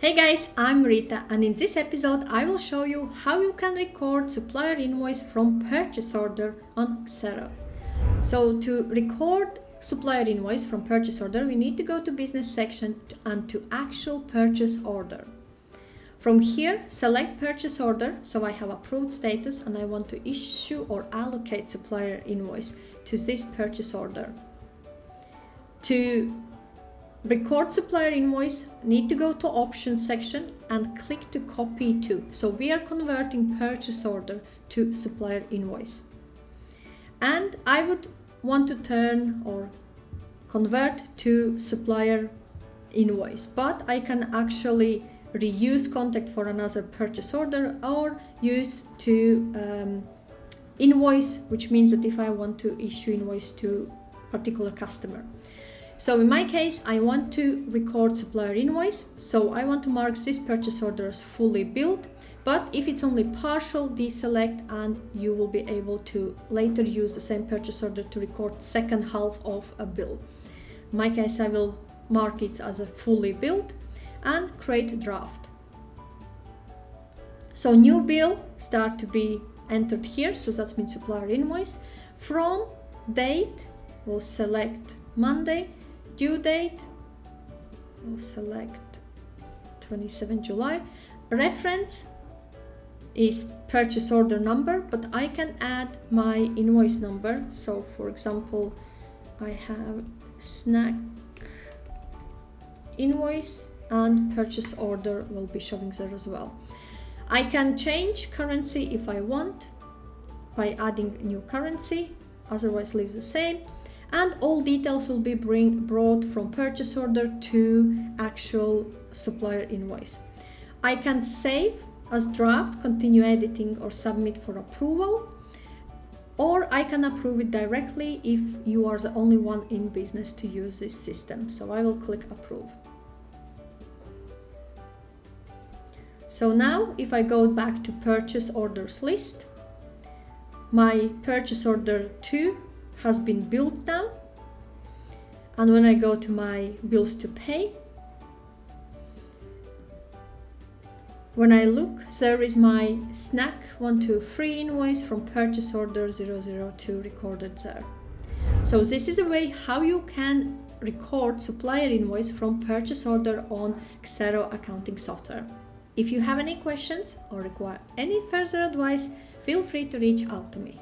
Hey guys, I'm Rita, and in this episode I will show you how you can record supplier invoice from purchase order on Xero. So to record supplier invoice from purchase order, we need to go to business section and to actual purchase order. From here, select purchase order, so I have approved status and I want to issue or allocate supplier invoice to this purchase order. To record supplier invoice, need to go to options section and click to copy to. So we are converting purchase order to supplier invoice. And I would want to turn or convert to supplier invoice, but I can actually reuse contact for another purchase order or use to invoice, which means that if I want to issue invoice to particular customer. So in my case, I want to record supplier invoice. So I want to mark this purchase order as fully billed, but if it's only partial, deselect and you will be able to later use the same purchase order to record second half of a bill. In my case, I will mark it as a fully billed and create draft. So new bill start to be entered here. So that means supplier invoice. From date, we'll select Monday. Due date, we'll select 27 July. Reference is purchase order number, but I can add my invoice number. So for example, I have snack invoice and purchase order will be showing there as well. I can change currency if I want by adding new currency, otherwise leave the same. And all details will be brought from purchase order to actual supplier invoice. I can save as draft, continue editing or submit for approval, or I can approve it directly if you are the only one in business to use this system. So I will click approve. So now if I go back to purchase orders list, my purchase order 2 has been billed now, and when I go to my bills to pay, when I look, there is my snack 123 invoice from purchase order 002 recorded there. So this is a way how you can record supplier invoice from purchase order on Xero accounting software. If you have any questions or require any further advice, feel free to reach out to me.